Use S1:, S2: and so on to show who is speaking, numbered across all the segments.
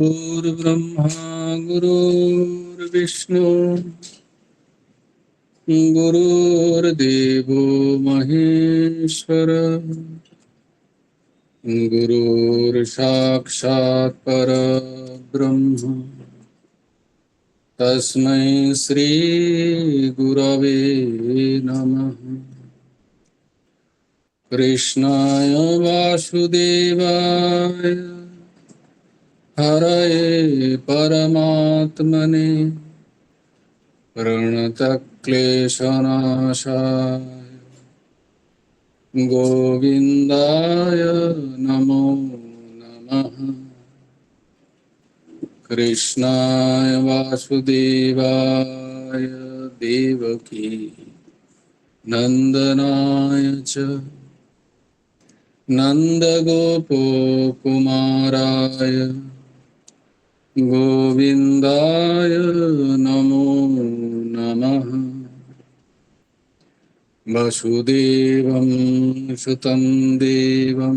S1: गुरुर्ब्रह्मा गुरुर्विष्णु गुरुर्देवो महेश्वर गुरुर्साक्षात् परब्रह्म तस्मै श्री गुरवे नमः। कृष्णाय वासुदेवाय हरये परमात्मने प्रणतक्लेशनाशाय गोविन्दाय नमो नमः। कृष्णाय वासुदेवाय देवकी नन्दनाय च नन्दगोपकुमाराय गोविन्दाय नमो नमः। वसुदेवं सुतं देवं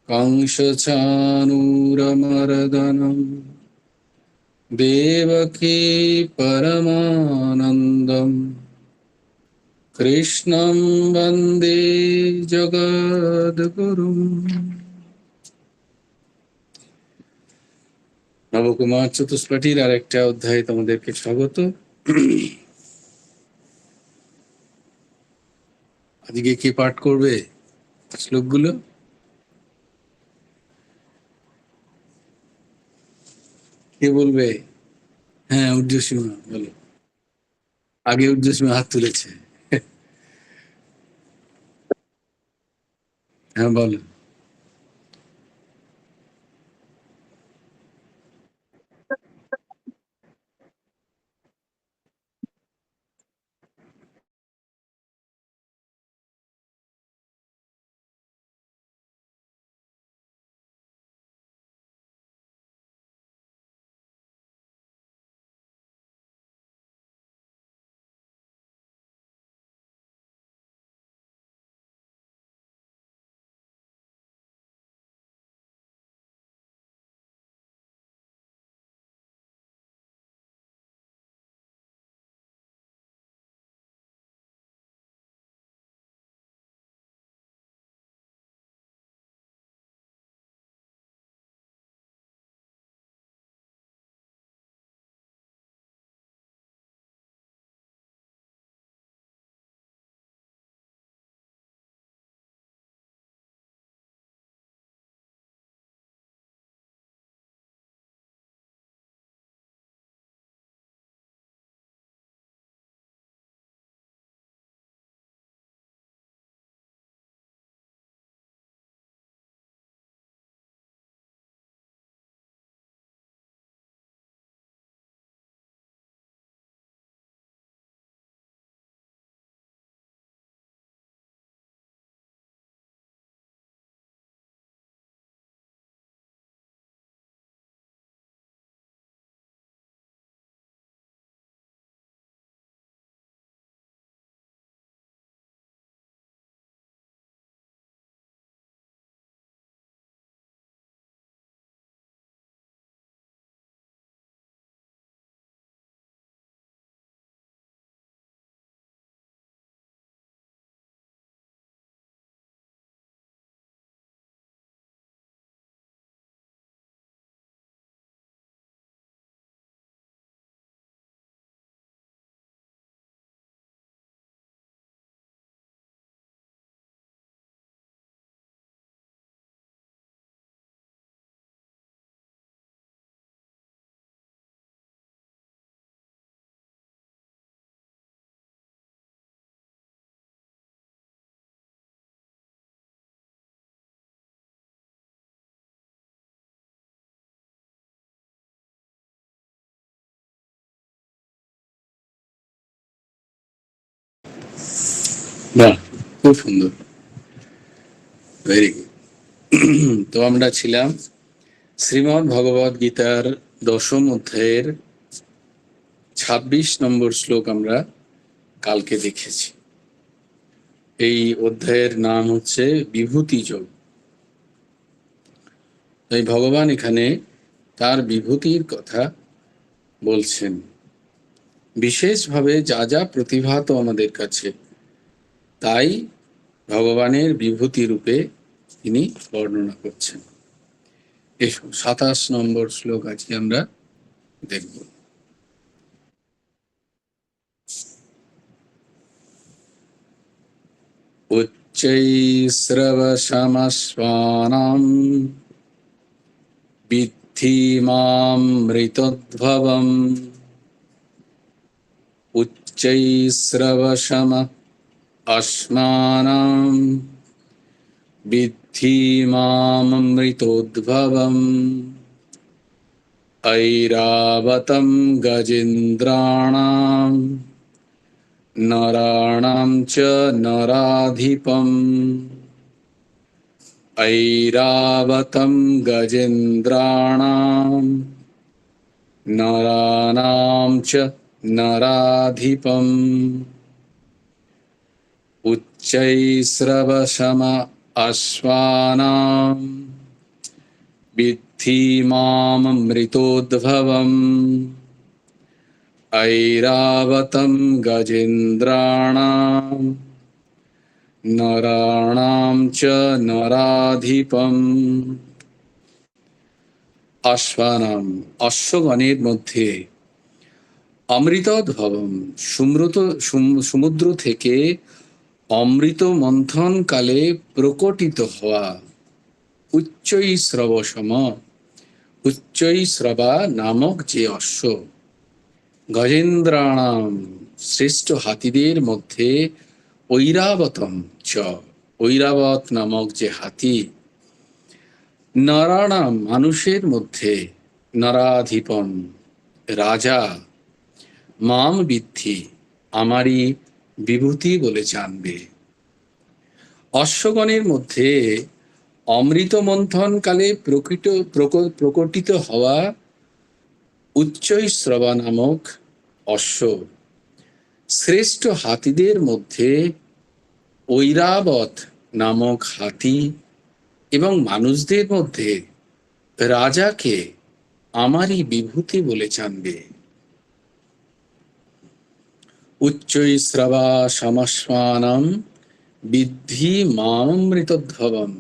S1: कंसचाणूरमर्दनं देवकी परमानन्दं कृष्णं वन्दे जगद्गुरुम्। নবকুমার চতুষ্পাঠীর আরেকটা অধ্যায়ে তোমাদেরকে স্বাগত। আজকে কে পাঠ করবে শ্লোকগুলো? কে বলবে? হ্যাঁ, ঊর্ধ্বসীমা বলো। আগে ঊর্ধ্বসীমা হাত তুলেছে। হ্যাঁ বলো। বাহ, খুব সুন্দর, ভেরি গুড। তো আমরা ছিলাম শ্রীমদ্ ভগবদ গীতার 10ম অধ্যায়ের 26 নম্বর শ্লোক আমরা কালকে দেখেছি। এই অধ্যায়ের নাম হচ্ছে বিভূতি যোগ। তাই ভগবান এখানে তার বিভূতির কথা বলছেন। বিশেষভাবে যা যা প্রতিভাত আমাদের কাছে, তাই ভগবানের বিভূতি রূপে তিনি বর্ণনা করছেন। এসো 27 নম্বর শ্লোক আজকে আমরা দেখব। উচ্চৈঃশ্রবসমশ্বানাম বিদ্ধি মাম মৃতোদ্ভবম। উচ্চৈঃশ্রবসম অশ্মানাম বিদ্ধি মাম মৃতোদ্ভবম। ঐরাবতম গজেন্দ্রাণাম নরাণাম চ নরাধিপম। ঐরাবতম গজেন্দ্রাণাম নরাণাম চ নরাধিপম। উচ্চৈঃশ্রবসম অশ্বানাম বিদ্ধি মাম মৃতোদ্ভবম। ঐরাবতম গজেন্দ্রাণাম নরাণাম চ নরাধিপম। অশ্বানাম, অশ্বগণের মধ্যে, অমৃতোদ্ভবম, সমুদ্র থেকে অমৃত মন্থন কালে প্রকটিত হওয়া। উচ্চৈঃশ্রবসম, উচ্চৈঃশ্রবা নামক যে অশ্ব, গজেন্দ্রাণাম, শ্রেষ্ঠ হাতিদের মধ্যে, ঐরাবতম চ, ঐরাবত নামক যে হাতি, নরাণাম, মানুষের মধ্যে, নরাধিপম, রাজা, মাম বিদ্ধি, আমারই বিভূতি বলে জানবে। অশ্বগণের মধ্যে অমৃত মন্থন কালে প্রকটিত হওয়া উচ্চৈঃশ্রবা নামক অশ্ব, শ্রেষ্ঠ হাতিদের মধ্যে ঐরাবত নামক হাতি, এবং মানুষদের মধ্যে রাজাকে আমারই বিভূতি বলে জানবে। উচ্চৈঃশ্রবা সমশ্বানাম বিদ্ধি মাম মৃতোদ্ভবম।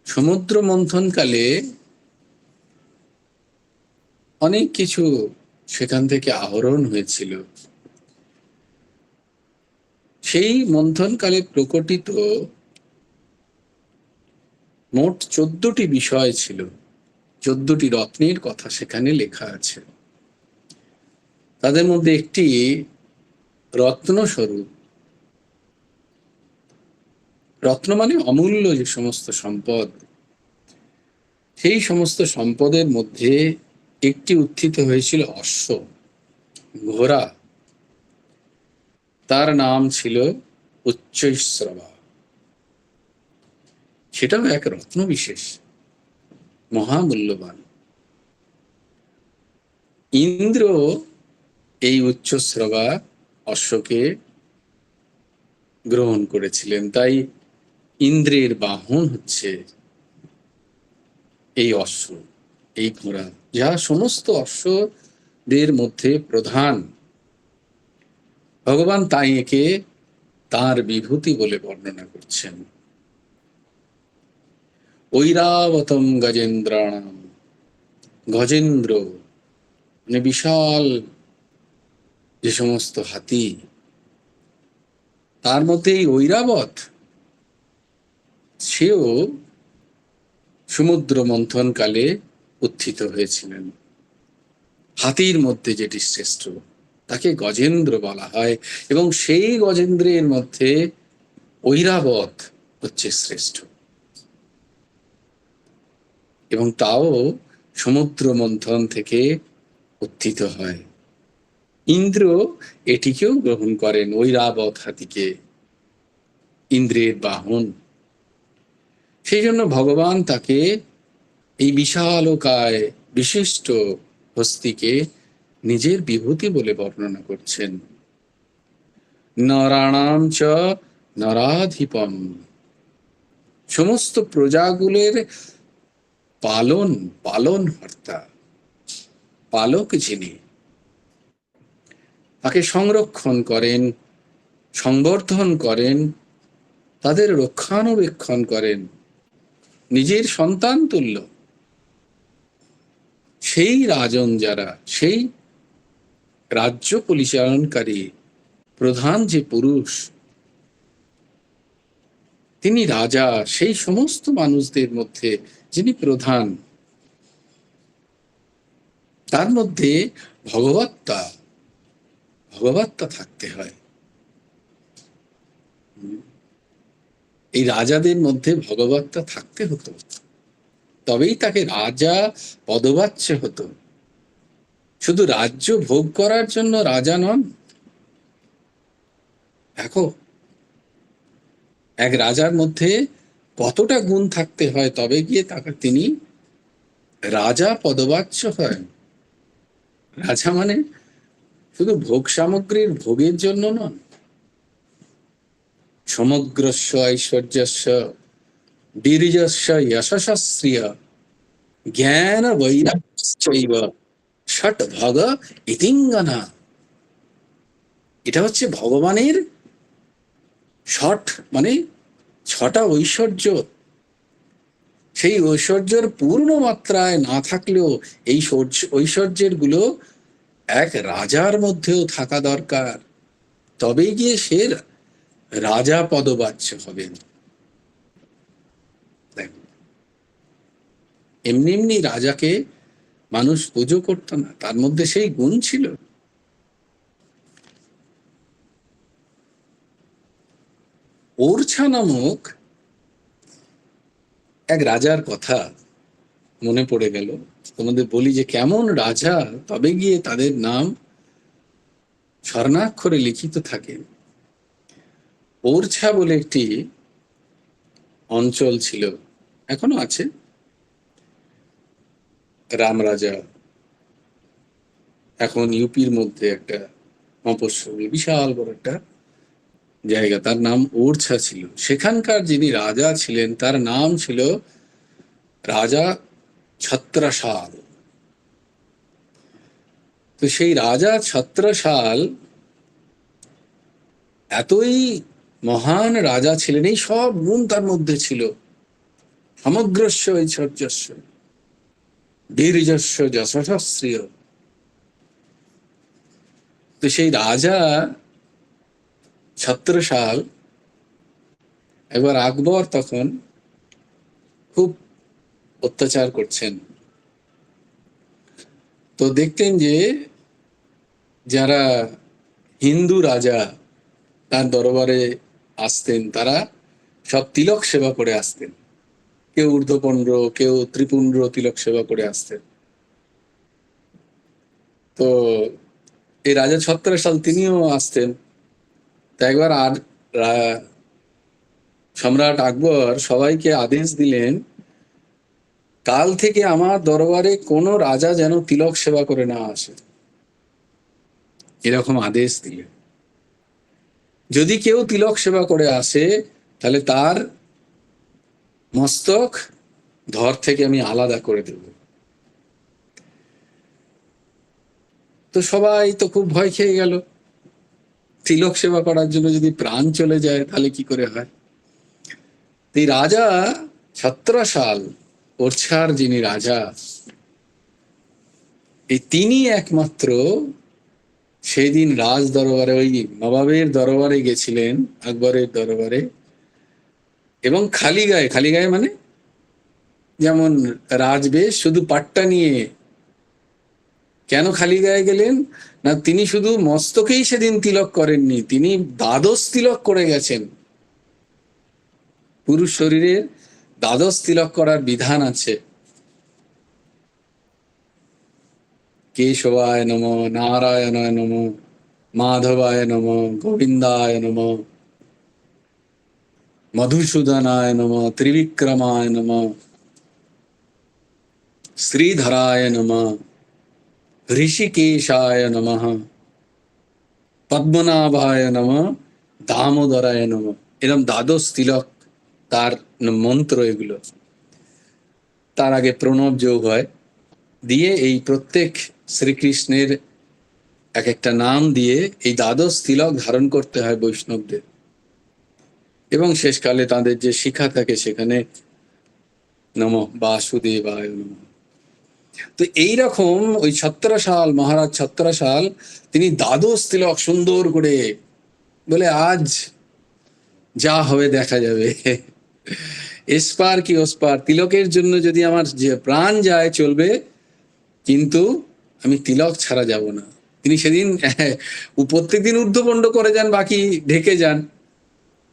S1: সমুদ্র মন্থনকালে অনেক কিছু সেখান থেকে আহরণ হয়েছিল। সেই মন্থনকালে প্রকটিত মোট 14টি বিষয় ছিল, 14টি রত্নের কথা সেখানে লেখা আছে। তাদের মধ্যে একটি রত্নস্বরূপ, রত্ন মানে অমূল্য যে সমস্ত সম্পদ, সেই সমস্ত সম্পদের মধ্যে একটি উত্থিত হয়েছিল অশ্ব, ঘোড়া। তার নাম ছিল উচ্চৈঃশ্রবা। সেটাও এক রত্ন বিশেষ, মহামূল্যবান। ইন্দ্র এই উচ্চশ্রবা অশ্বকে গ্রহণ করেছিলেন, তাই ইন্দ্রের বাহন হচ্ছে এই অশ্ব, এই ঘোড়া, যা সমস্ত অশ্বদের মধ্যে প্রধান। ভগবান তাই একে তার বিভূতি বলে বর্ণনা করছেন। ঐরাবতম গজেন্দ্রাণাম, গজেন্দ্র মানে বিশাল যে সমস্ত হাতি, তার মধ্যে এই ঐরাবত, সেও সমুদ্র মন্থন কালে উত্থিত হয়েছিলেন। হাতির মধ্যে যেটি শ্রেষ্ঠ তাকে গজেন্দ্র বলা হয়, এবং সেই গজেন্দ্রের মধ্যে ঐরাবত হচ্ছে শ্রেষ্ঠ, এবং তাও সমুদ্র মন্থন থেকে উত্থিত হয়। ইন্দ্র এটিকেও গ্রহণ করেন, ঐরাবত হাতিকে, ইন্দ্রের বাহন। সেই জন্য ভগবান তাকে, এই বিশালকায় বিশিষ্ট হস্তিকে, নিজের বিভূতি বলে বর্ণনা করছেন। নরাণাম চ নরাধিপম, সমস্ত প্রজাগুলোর পালনহার্থ, পালক যিনি, তাকে সংরক্ষণ করেন, সংবর্ধন করেন, তাদের রক্ষণাবেক্ষণ করেন নিজের সন্তান তুল্য, সেই রাজন যারা, সেই রাজ্য পরিচালনকারী প্রধান যে পুরুষ, তিনি রাজা, সেই সমস্ত মানুষদের মধ্যে যিনি প্রধান, তার মধ্যে ভগবত্তা ভগবত্তা থাকতে হয়। এই রাজাদের মধ্যে ভগবত্তা থাকতে হতো, তবেই তাকে রাজা পদবাচ্য হতো। শুধু রাজ্য ভোগ করার জন্য রাজা নন। দেখো, এক রাজার মধ্যে কতটা গুণ থাকতে হয়, তবে গিয়ে তাকে তিনি রাজা পদবাচ্য হয়। রাজা মানে শুধু ভোগ সামগ্রীর ভোগের জন্য নন, সমগ্রস্য ঐশ্বর্যস্য বীর্যস্য যশস্য জ্ঞান বৈরাগ্যশ্চৈব ষট ভগ ইতিঙ্গনা। এটা হচ্ছে ভগবানের ষট, মানে ছটা ঐশ্বর্য। সেই ঐশ্বর্যের পূর্ণ মাত্রায় না থাকলেও এই ঐশ্বর্যের গুলো এক রাজার মধ্যেও থাকা দরকার, তবেই গিয়ে সে রাজা পদবাচ্য হবেন। এমনি এমনি রাজাকে মানুষ পুজো করতো না, তার মধ্যে সেই গুণ ছিল। ওরছা নামক এক রাজার কথা মনে পড়ে গেল, তোমাদের বলি যে কেমন রাজা, তবে গিয়ে তাদের নাম স্বর্ণাক্ষরে লিখিত থাকে। ওরছা বলে একটি অঞ্চল ছিল, এখনো আছে। রাম রাজা এখন ইউপির মধ্যে একটা মফস্বল, বিশাল বড় একটা জায়গা, তার নাম ওরছা ছিল। সেখানকার যিনি রাজা ছিলেন তার নাম ছিল রাজা ছত্রসাল। তো সেই রাজা ছত্রসাল এতই মহান রাজা ছিলেন, এই সব গুণ তার মধ্যে ছিল। সমগ্রস্য ঐশ্বর্যস্য বীর্যস্য যশস্য। তো সেই রাজা ছত্রসাল, এবার আকবর তখন খুব অত্যাচার করছেন। তো দেখতেন যে যারা হিন্দু রাজা তার দরবারে আসতেন, তারা সব তিলক সেবা করে আসতেন। কেউ ঊর্ধ্বপুণ্ড, কেউ ত্রিপুণ্ড তিলক সেবা করে আসতেন। তো এই রাজা ছত্রসাল তিনিও আসতেন। তো একবার আর সম্রাট আকবর সবাইকে আদেশ দিলেন, কাল থেকে আমার দরবারে কোনো রাজা যেন তিলক সেবা করে না আসে, এরকম আদেশ দিলেন। যদি কেউ তিলক সেবা করে আসে, তাহলে তার মস্তক ধর থেকে আমি আলাদা করে দেব। তো সবাই তো খুব ভয় খেয়ে গেল, তিলক সেবা করার জন্য যদি প্রাণ চলে যায় তাহলে কি করে হয়। এই রাজা ছত্রসাল, ওরছার যিনি রাজা, এই তিনি একমাত্র সেই দিন রাজ দরবারে, ওই নবাবের দরবারে গেছিলেন, আকবরের দরবারে, এবং খালি গায়ে, খালি গায়ে মানে যেমন রাজবেশ, শুধু পাট্টা নিয়ে। কেন খালি গায়ে গেলেন না, তিনি শুধু মস্তকেই সেদিন তিলক করেননি, তিনি দ্বাদশ তিলক করে গেছেন। পুরুষ শরীরের দ্বাদশ তিলক করার বিধান আছে। কেশবায় নম, নারায়ণায় নম, মাধবায় নম, গোবিন্দায় নম, মধুসূদনায় নম, ত্রিবিক্রমায় নম, শ্রীধরায় নম, ঋষিকেশায় নমঃ, পদ্মনাভায় নম, দামোদরায় নম। এরকম দ্বাদশ তিলক তার মন্ত্র। এগুলো তার আগে প্রণব যোগ হয়, দিয়ে এই প্রত্যেক শ্রীকৃষ্ণের এক একটা নাম দিয়ে এই দ্বাদশ তিলক ধারণ করতে হয় বৈষ্ণবদের, এবং শেষকালে তাদের যে শিখা থাকে সেখানে নমঃ বাসুদেবায় নমঃ। তো এইরকম ওই ছত্রসাল, মহারাজ ছত্রসাল তিনি দ্বাদশ তিলক সুন্দর করে বলে, আজ যা হবে দেখা যাবে, এসপার কি ওসপার, তিলকের জন্য যদি আমার যে প্রাণ যায় চলবে, কিন্তু আমি তিলক ছাড়া যাব না। তিনি সেদিন প্রত্যেক দিন ঊর্ধ্বপণ্ড করে যান, বাকি ঢেকে যান,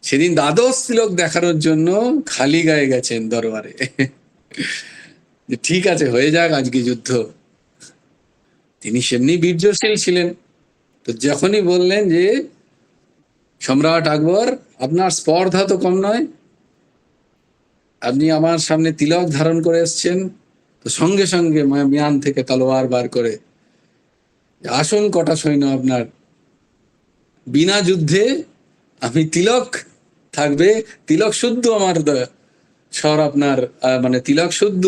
S1: সেদিন দ্বাদশ তিলক দেখানোর জন্য খালি গায়ে গেছেন দরবারে, যে ঠিক আছে হয়ে যাক আজকে যুদ্ধ। তিনি সেমনি বীর্যশীল ছিলেন। তো যখনই বললেন যে সম্রাট আকবর, আপনার স্পর্ধা তো কম নয়, আপনি আমার সামনে তিলক ধারণ করে এসছেন, তো সঙ্গে সঙ্গে মিয়ান থেকে তলোয়ার বার করে, আসুন কটা সৈন্য আপনার, বিনা যুদ্ধে আমি তিলক থাকবে, তিলক শুদ্ধ আমার স্বর আপনার, মানে তিলক শুদ্ধ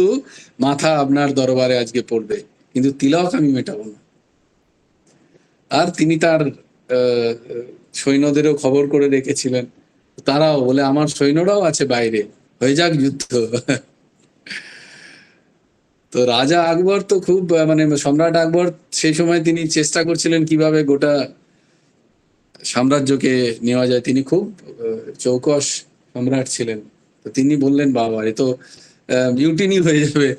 S1: মাথা আপনার দরবারে আজকে পড়বে, কিন্তু তিলক আমি মেটাবো না। আর তিনি তার সৈন্যদেরও খবর করে রেখেছিলেন, তারাও বলে আমার সৈন্যরাও আছে বাইরে, হয়ে যাক যুদ্ধ। তো রাজা আকবর তো খুব মানে সম্রাট আকবর সেই সময় তিনি চেষ্টা করছিলেন কিভাবে গোটা সাম্রাজ্যকে নেওয়া যায়। তিনি খুব চৌকস সম্রাট ছিলেন। তো তিনি বললেন বাবা এ তো মিউটিনি হয়ে যাবে।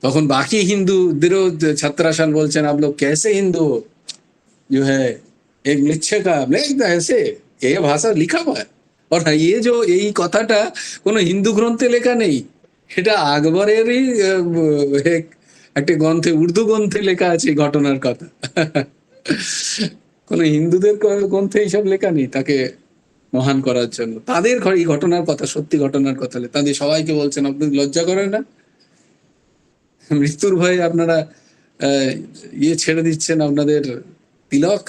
S1: তখন বাকি হিন্দুদেরও ছত্রসাল বলছেন, আপ লোগ कैसे हिंदू हो जो है एक मृच्छे का ऐसे ये भाषा लिखा हुआ है। और ये जो এই কথাটা কোনো হিন্দু গ্রন্থে লেখা নেই, এটা আকবরেরই একটা গ্রন্থে, উর্দু গ্রন্থে লেখা আছে এই ঘটনার কথা। কোন হিন্দুদের গ্রন্থে এইসব লেখা নেই তাকে মহান করার জন্য। তাদের এই ঘটনার কথা, সত্যি ঘটনার কথা, তাদের সবাইকে বলছেন আপনি লজ্জা করেন না? মৃত্যুর ভয়ে আপনারা ইয়ে ছেড়ে দিচ্ছেন, আপনাদের তিলক,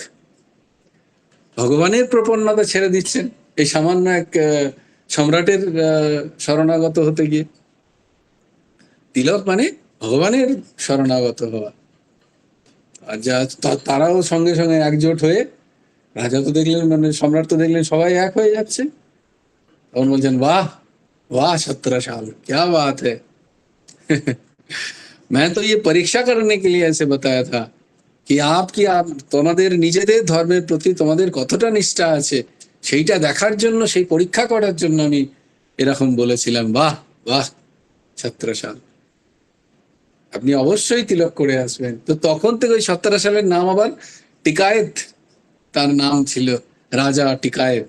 S1: ভগবানের প্রপন্নতা ছেড়ে দিচ্ছেন এই সামান্য এক সম্রাটের শরণাগত হতে গিয়ে। তিলক মানে ভগবানের শরণাগত হওয়া। আর যা তারাও সঙ্গে সঙ্গে একজোট হয়ে, রাজা তো দেখলেন, মানে সম্রাট তো দেখলেন সবাই এক হয়ে যাচ্ছে, তখন বলছেন वाह वाह छत्रसाल क्या बात है। मैं तो ये परीक्षा करने के लिए ऐसे बताया था कि आप তোমাদের নিজেদের ধর্মের প্রতি তোমাদের কতটা নিষ্ঠা আছে সেইটা দেখার জন্য, সেই পরীক্ষা করার জন্য আমি এরকম বলেছিলাম। বাহ বাহ ছত্রসাল, আপনি অবশ্যই তিলক করে আসবেন। তো তখন থেকে ওই ছত্রসালের নাম আবার টিকায়েত, তার নাম ছিল রাজা টিকায়েত।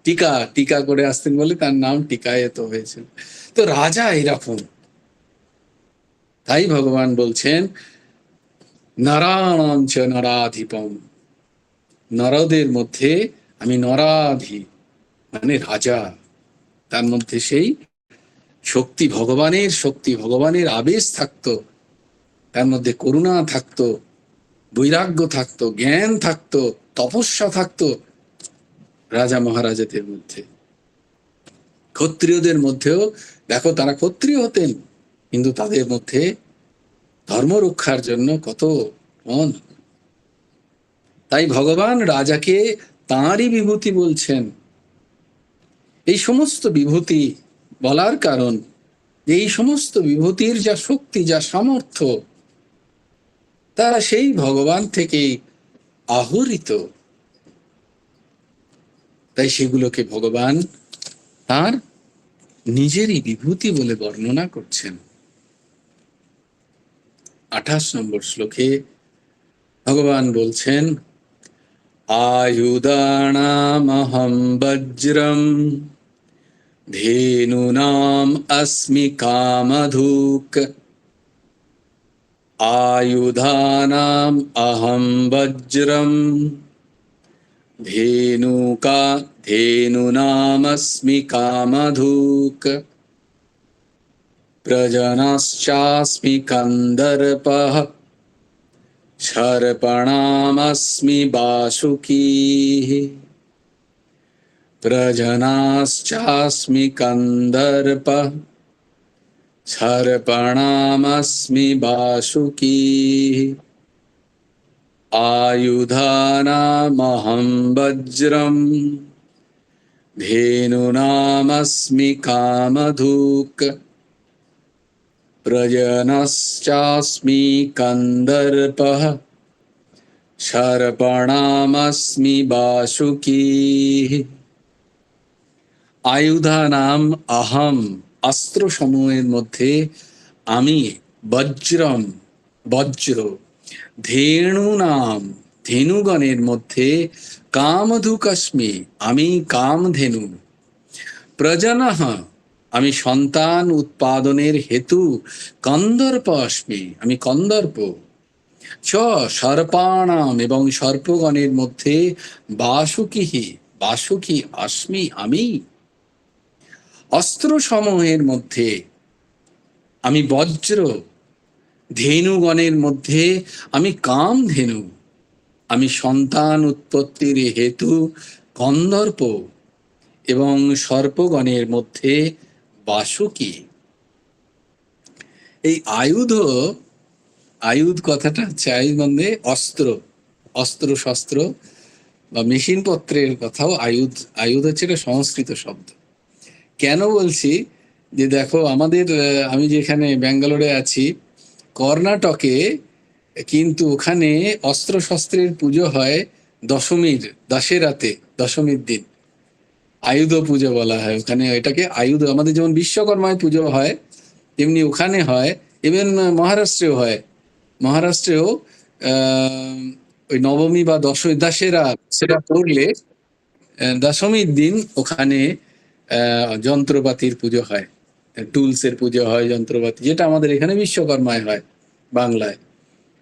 S1: টিকা টিকা করে আসতেন বলে তার নাম টিকায়েত হয়েছিল। তো রাজা এরকম, তাই ভগবান বলছেন নারায়ণ চ নরাধিপম, নরদের মধ্যে আমি নরাধি, মানে রাজা, তার মধ্যে সেই শক্তি, ভগবানের শক্তি, ভগবানের আবেশ থাকতো, তার মধ্যে করুণা থাকতো, বৈরাগ্য থাকতো, জ্ঞান থাকতো, তপস্যা থাকতো রাজা মহারাজাদের মধ্যে। ক্ষত্রিয়দের মধ্যেও দেখো, তারা ক্ষত্রিয় হতেন, কিন্তু তাদের মধ্যে ধর্ম রক্ষার জন্য কত মন। তাই ভগবান রাজাকে তাঁরই বিভূতি বলছেন। এই সমস্ত বিভূতি বলার কারণ, এই সমস্ত বিভূতির যা শক্তি, যা সামর্থ্য, তারা সেই ভগবান থেকে আহরিত। তাই সেগুলোকে ভগবান তার নিজেরই বিভূতি বলে বর্ণনা করছেন। 28 নম্বর শ্লোকে ভগবান বলছেন আয়ুধানামহং বজ্রম ধেনুনাম अस्मि কামধুক। आयुधानाम अहं वज्रम धेनुनामस्मि कामधुक्। प्रजनश्चास्मि कन्दर्पः शर्पणामस्मि वासुकीः। प्रजनश्चास्मि कन्दर्पः सर्पणामस्मि वासुकी आयुधानामहं वज्रम् धेनूनामस्मि कामधूक प्रजनश्चास्मि कन्दर्पः सर्पणामस्मि वासुकी। আয়ুধানাম আহম, অস্ত্র সমূহের মধ্যে আমি, বজ্রম বজ্র, ধেনু নাম ধেনুগণের মধ্যে কামধুকস্মি আমি কামধেনু, প্রজনঃ আমি সন্তান উৎপাদনের হেতু, কন্দর্প অস্মি আমি কন্দর্প, চ সর্পাণাম এবং সর্পগণের মধ্যে বাসুকিহি বাসুকি অস্মি আমি, অস্ত্র সমূহের মধ্যে আমি বজ্র, ধেনুগণের মধ্যে আমি কামধেনু, আমি সন্তান উৎপত্তির হেতু কন্দর্প এবং সর্পগণের মধ্যে বাসুকি। এই আয়ুধ, আয়ুধ কথাটা হচ্ছে আয়ুধ মানে অস্ত্র, অস্ত্র শস্ত্র বা মেশিন পত্রের কথাও আয়ুধ। আয়ুধ হচ্ছে একটা সংস্কৃত শব্দ। কেন বলছি যে দেখো আমাদের আমি যেখানে ব্যাঙ্গালোরে আছি, কর্ণাটকে কিন্তু ওখানে অস্ত্র শস্ত্রের পুজো হয় দশমীর, দশেরাতে, দশমীর দিন আয়ুধ পুজো বলা হয় ওখানে। এটাকে আয়ুধ, আমাদের যেমন বিশ্বকর্মায় পুজো হয় তেমনি ওখানে হয়। ইভেন মহারাষ্ট্রেও হয়। মহারাষ্ট্রেও ওই নবমী বা দশেরা সেটা পড়লে দশমীর দিন ওখানে যন্ত্রপাতির পুজো হয়, টুলসের পুজো হয়, যন্ত্রপাতি, যেটা আমাদের এখানে বিশ্বকর্মায় হয় বাংলায়,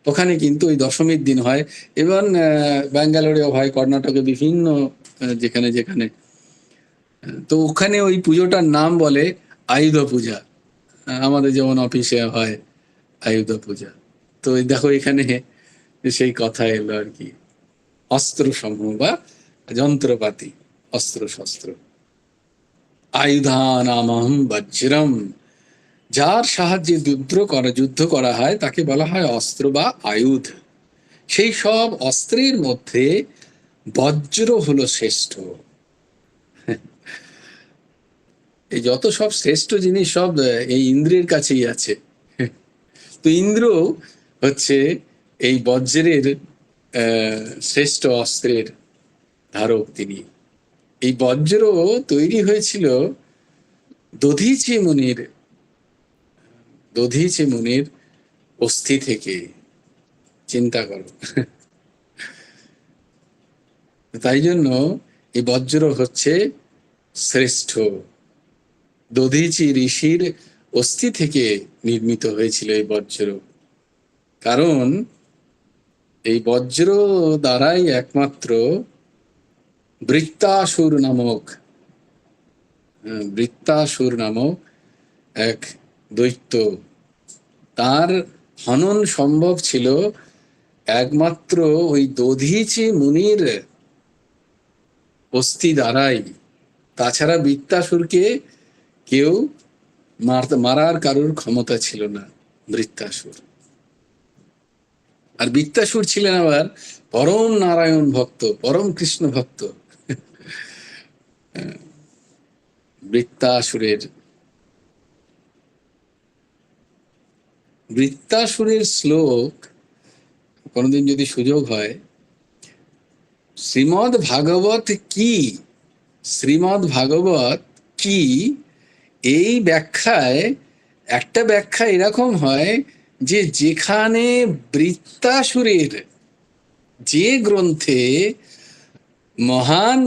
S1: ওখানে কিন্তু ওই দশমীর দিন হয়। এবং ব্যাঙ্গালোরেও হয়, কর্ণাটকে বিভিন্ন যেখানে যেখানে। তো ওখানে ওই পুজোটার নাম বলে আয়ুধ পূজা। আমাদের যেমন অফিসে হয় আয়ুধ পূজা। তো দেখো এখানে সেই কথা এলো আর কি, অস্ত্র সমূহ বা যন্ত্রপাতি, অস্ত্র শস্ত্র। আয়ুধানামহম বজ্রম, যার সাহায্যে যুদ্ধ করা হয় তাকে বলা হয় অস্ত্র বা আয়ুধ। সেই সব অস্ত্রের মধ্যে বজ্র হলো শ্রেষ্ঠ। এই যত সব শ্রেষ্ঠ জিনিস সব এই ইন্দ্রের কাছেই আছে। তো ইন্দ্র হচ্ছে এই বজ্রের শ্রেষ্ঠ অস্ত্রের ধারক তিনি। এই বজ্র তৈরি হয়েছিল দধীচি মুনির অস্থি থেকে। চিন্তা করো। তাই জন্য এই বজ্র হচ্ছে শ্রেষ্ঠ। দধীচি ঋষির অস্থি থেকে নির্মিত হয়েছিল এই বজ্র। কারণ এই বজ্র দ্বারাই একমাত্র বৃত্তাসুর নামক এক দৈত্য, তার হনন সম্ভব ছিল একমাত্র ওই দধীচি মুনির অস্থি দ্বারাই। তাছাড়া বৃত্তাসুরকে কেউ মারার কারোর ক্ষমতা ছিল না। বৃত্তাসুর, আর বৃত্তাসুর ছিলেন আবার পরম নারায়ণ ভক্ত, পরম কৃষ্ণ ভক্ত। বৃত্তাসুরের শ্লোক কোনোদিন যদি সুযোগ হয়, শ্রীমদ্ ভাগবত কি এই ব্যাখ্যায় একটা ব্যাখ্যা এরকম হয় যে যেখানে বৃত্তাসুরের, যে গ্রন্থে মহান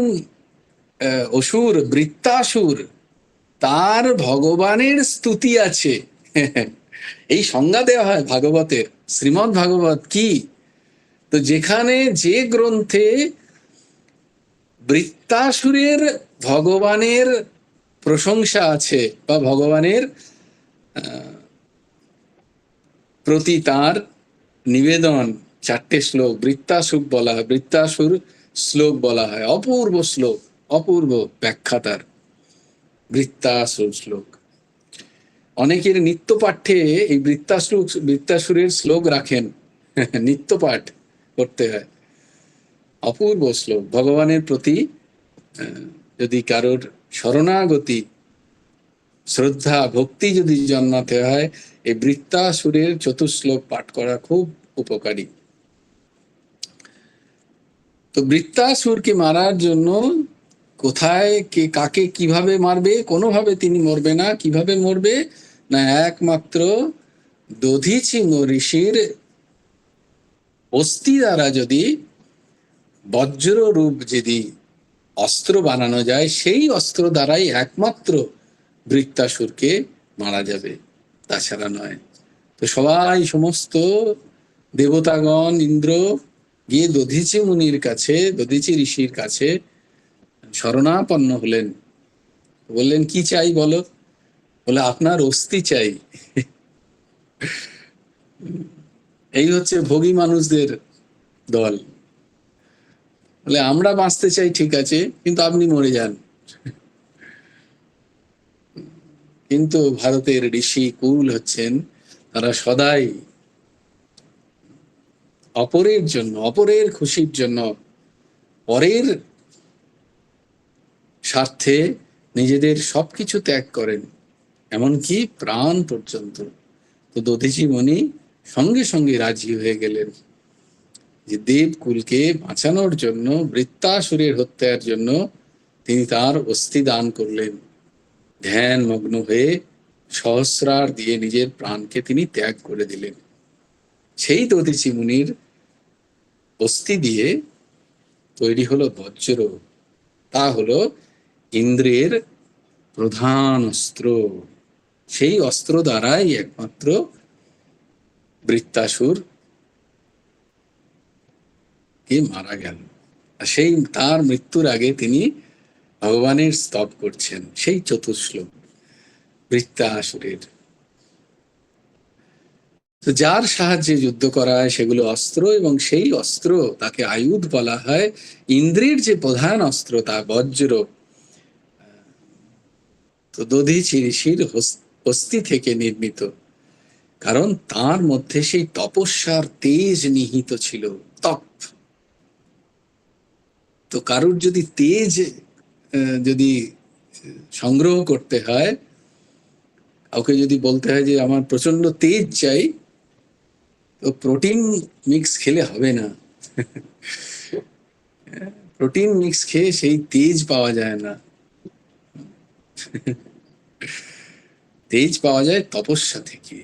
S1: অসুর বৃত্তাসুর, তার ভগবানের স্তুতি আছে, এই সংজ্ঞা দেওয়া হয় ভাগবতের, শ্রীমদ্ ভাগবত কি। তো যেখানে যে গ্রন্থে বৃত্তাসুরের ভগবানের প্রশংসা আছে বা ভগবানের প্রতি তার নিবেদন, 4টে শ্লোক বৃত্তাসুর শ্লোক বলা হয়। অপূর্ব শ্লোক, অপূর্ব ব্যাখ্যা তার বৃত্তাসুর শ্লোক। অনেকের নিত্য পাঠে এই বৃত্তাসুরের শ্লোক রাখেন, নিত্য পাঠ করতে হয়। অপূর্ব শ্লোক। ভগবানের প্রতি যদি কারোর শরণাগতি, শ্রদ্ধা, ভক্তি যদি জন্মাতে হয়, এই বৃত্তাসুরের চতুশ্লোক পাঠ করা খুব উপকারী। তো বৃত্তাসুরকে মারার জন্য কোথায় কে কাকে কিভাবে মারবে, কোনোভাবে তিনি মরবে না। কিভাবে মরবে না, একমাত্র দধিচি ঋষির অস্থি দ্বারা যদি বজ্র রূপ যদি অস্ত্র বানানো যায়, সেই অস্ত্র দ্বারাই একমাত্র বৃত্তাসুরকে মারা যাবে, তাছাড়া নয়। তো সবাই, সমস্ত দেবতাগণ, ইন্দ্র গিয়ে দধিচি মুনির কাছে, দধিচি ঋষির কাছে শরণাপন্ন হলেন। বললেন, কি চাই বলো? বলে, আপনার অস্থি চাই। এই হচ্ছে ভোগী মানুষদের দল। বলে, আমরা বাঁচতে চাই ঠিক আছে, কিন্তু আপনি মরে যান। কিন্তু ভারতের ঋষি কুল হচ্ছেন, তারা সদাই অপরের জন্য, অপরের খুশির জন্য, পরের স্বার্থে নিজেদের সবকিছু ত্যাগ করেন, এমনকি প্রাণ পর্যন্ত। তো দধিচি মুনি সঙ্গে সঙ্গে রাজি হয়ে গেলেন যে দেবকুলকে বাঁচানোর জন্য, বৃত্তাসুরের হত্যার জন্য তিনি তার অস্থি দান করলেন। ধ্যান মগ্ন হয়ে সহস্রার দিয়ে নিজের প্রাণকে তিনি ত্যাগ করে দিলেন। সেই দধিচি মুনির অস্থি দিয়ে তৈরি হলো বজ্র। তা হলো ইন্দ্রের প্রধান অস্ত্র। সেই অস্ত্র দ্বারাই একমাত্র বৃত্তাসুর কে মারা গেল। সেই তার মৃত্যুর আগে তিনি ভগবানের স্তব করছেন, সেই চতুশ্লোক বৃত্তাসুরের। তো যার সাহায্যে যুদ্ধ করা হয় সেগুলো অস্ত্র, এবং সেই অস্ত্র, তাকে আয়ুধ বলা হয়। ইন্দ্রের যে প্রধান অস্ত্র তা বজ্র। তো দধিচি ঋষির অস্থি থেকে নির্মিত, কারণ তার মধ্যে সেই তপস্যার তেজ নিহিত ছিল, তপ। তো কারুর যদি তেজ যদি সংগ্রহ করতে হয়, কাউকে যদি বলতে হয় যে আমার প্রচন্ড তেজ চাই, তো প্রোটিন মিক্স খেলে হবে না। প্রোটিন মিক্স খেয়ে সেই তেজ পাওয়া যায় না। তেজ পাওয়া যায় তপস্যা থেকে,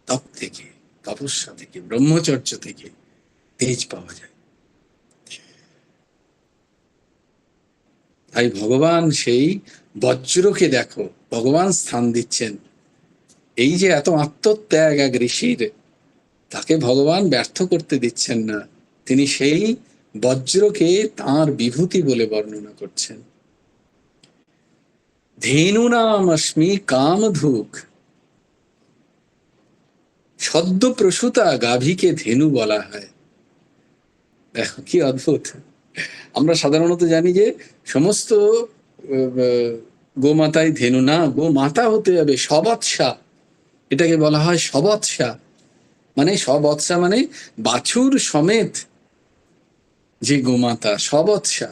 S1: তপ থেকে, তপস্যা থেকে, ব্রহ্মচর্য থেকে তেজ পাওয়া যায়। তাই ভগবান সেই বজ্রকে দেখো, ভগবান স্থান দিচ্ছেন। এই যে এত আত্মত্যাগ এক ঋষির, তাকে ভগবান ব্যর্থ করতে দিচ্ছেন না। তিনি সেই বজ্রকে তাঁর বিভূতি বলে বর্ণনা করছেন। ধেনু নাম অস্মি কামধুক, সদ্য প্রসূতা গাভীকে ধেনু বলা হয়। দেখো কি অদ্ভুত। আমরা সাধারণত জানি যে সমস্ত গোমাতাই ধেনু, না, গোমাতা হতে হবে সবৎসা। এটাকে বলা হয় সবৎসা। মানে সবৎসা মানে বাছুর সমেত যে গোমাতা, সবৎসা।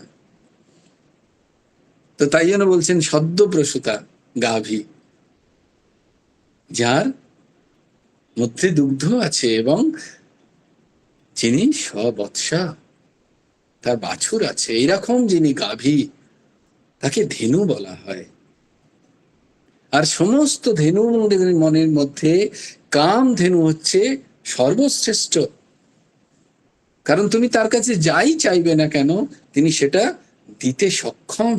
S1: তো তাই জন্য বলছেন সদ্য প্রসূতা গাভী, যার মধ্যে দুগ্ধ আছে এবং যিনি সবৎসা, তার বাছুর আছে, এইরকম যিনি গাভী, তাকে ধেনু বলা হয়। আর সমস্ত ধেনু মনের মধ্যে কাম ধেনু হচ্ছে সর্বশ্রেষ্ঠ। কারণ তুমি তার কাছে যাই চাইবে না কেন, তিনি সেটা দিতে সক্ষম।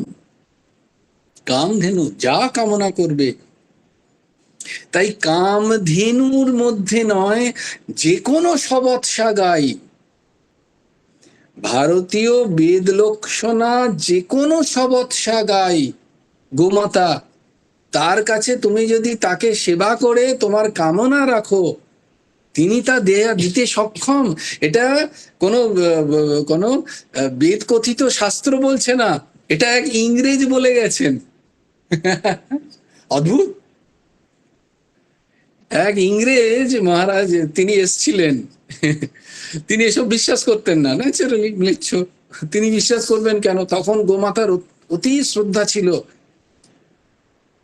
S1: কামধেনু যা কামনা করবে। তাই কামধেনুর মধ্যে নয়, যে কোনো সবৎসা গাই, ভারতীয় বেদ লক্ষণা যে কোনো সবৎসা গাই, গোমাতা, তার কাছে তুমি যদি তাকে সেবা করে তোমার কামনা রাখো, তিনি তা দিতে সক্ষম। এটা কোনো বেদ কথিত শাস্ত্র বলছে না, এটা এক ইংরেজ বলে গেছেন। অদ্ভুত। এক ইংরেজ মহারাজ তিনি এসছিলেন, তিনি এসব বিশ্বাস করতেন না, ন্যাচারালি ম্লেচ্ছ। তিনি বিশ্বাস করবেন কেন? তখন গোমাতার অতি শ্রদ্ধা ছিল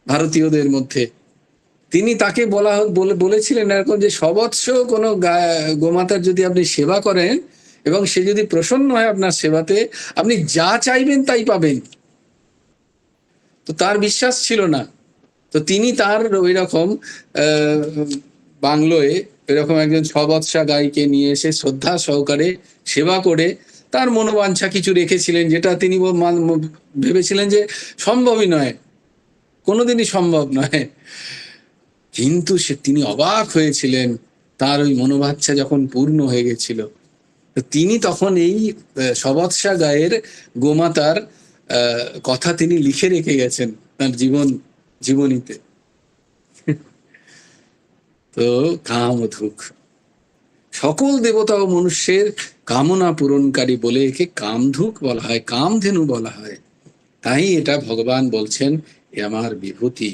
S1: ভারতীয়দের মধ্যে। তিনি তাকে বলেছিলেন এরকম যে সবৎস কোনো গোমাতার যদি আপনি সেবা করেন এবং সে যদি প্রসন্ন হয় আপনার সেবাতে, আপনি যা চাইবেন তাই পাবেন। তো তার বিশ্বাস ছিল না। তো তিনি তার ওই রকম বাংলোয় এরকম একজন সবৎসা গাইকে নিয়ে এসে শ্রদ্ধা সহকারে সেবা করে তার মনোবাঞ্ছা কিছু রেখেছিলেন, যেটা তিনি ভেবেছিলেন যে সম্ভবই নয়, কোনোদিনই সম্ভব নয়। কিন্তু তিনি অবাক হয়েছিলেন তার ওই মনোবাঞ্ছা যখন পূর্ণ হয়ে গেছিল। তিনি তখন এই সবৎসা গায়ের গোমাতার কথা তিনি লিখে রেখে গেছেন তার জীবনীতে। তো কামধুক, সকল দেবতা ও মনুষ্যের কামনা পূরণকারী বলে একে কামধুক বলা হয়, কামধেনু বলা হয়। তাই এটা ভগবান বলছেন এ আমার বিভূতি।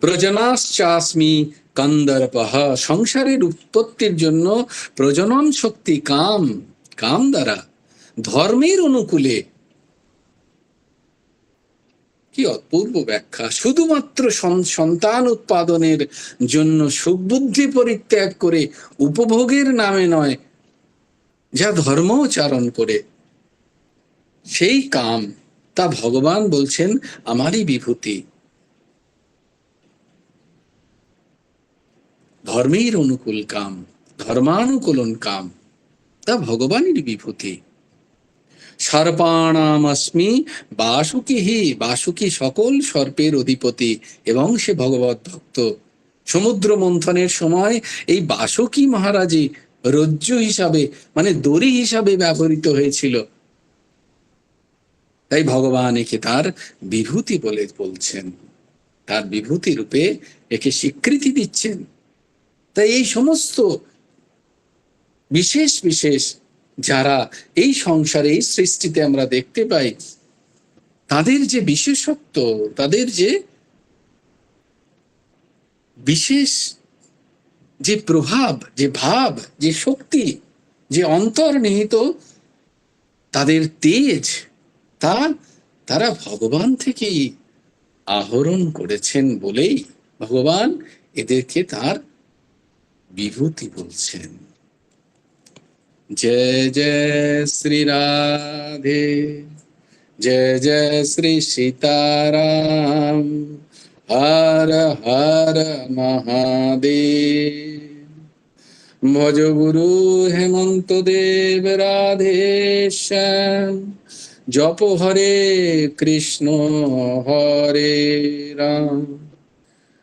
S1: প্রজনাশ্চাস্মি কন্দর্পঃ, সংসারের উৎপত্তির জন্য প্রজনন শক্তি কাম, কাম দ্বারা ধর্মের অনুকূলে। কি অপূর্ব ব্যাখ্যা! শুধুমাত্র সন্তান উৎপাদনের জন্য সুবুদ্ধি পরিত্যাগ করে উপভোগের নামে নয়, যা ধর্মোচ্চারণ করে সেই কাম, তা ভগবান বলছেন আমারই বিভূতি। ধর্মের অনুকূল কাম, ধর্মানুকূলন কাম, তা ভগবানের বিভূতি। সর্পাণামস্মি বাসুকি, বাসুকি সকল সর্পের অধিপতি এবং সে ভগবত ভক্ত। সমুদ্র মন্থনের সময় এই বাসুকি মহারাজই রজ্জু হিসাবে, মানে দড়ি হিসাবে ব্যবহৃত হয়েছিল। তাই ভগবান একে তার বিভূতি বলে বলছেন, তার বিভূতি রূপে একে স্বীকৃতি দিচ্ছেন। তাই এই সমস্ত বিশেষ বিশেষ যারা এই সংসারে, এই সৃষ্টিতে আমরা দেখতে পাই, তাদের যে বিশেষত্ব, তাদের যে বিশেষ যে প্রভাব, যে ভাব, যে শক্তি, যে অন্তর্নিহিত তাদের তেজ, তা তারা ভগবান থেকেই আহরণ করেছেন বলেই ভগবান এদেরকে তার বিভূতি বলছেন। जय जय श्री राधे, जय जय श्री सीताराम, हर हर महादेव। भज गुरु हेमंत देव राधे श्याम, जप हरे कृष्ण हरे राम।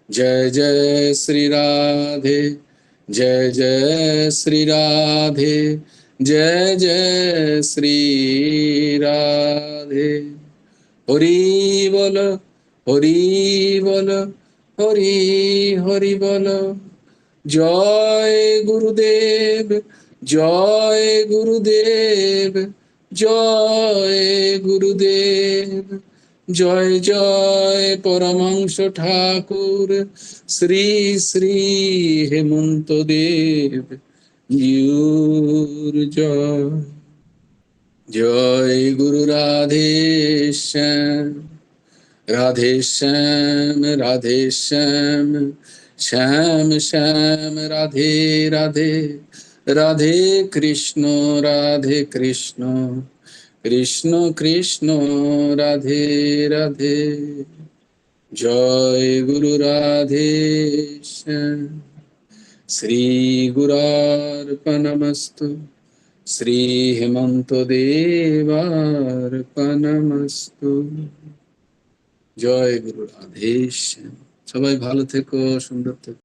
S1: जय जय श्री राधे, जय जय श्री राधे, जय जय श्री राधे। हरि बोल, हरि बोल, हरि हरि बोल। जय गुरुदेव, जय गुरुदेव, जय गुरुदेव। जय जय परमहंस ठाकुर श्री श्री हेमंत देव जिउर जय। जय गुरु राधे श्याम, राधे श्याम, राधे श्याम, श्याम श्याम राधे राधे, राधे कृष्ण, राधे कृष्ण, कृष्ण कृष्ण राधे राधे। जय गुरु राधे श्याम। श्री गुरार्पणमस्तु, श्री हेमंत देवार्पणमस्तु। জয় গুরু রাধে শ্যাম। সবাই ভালো থেকো, সুন্দর থেকো।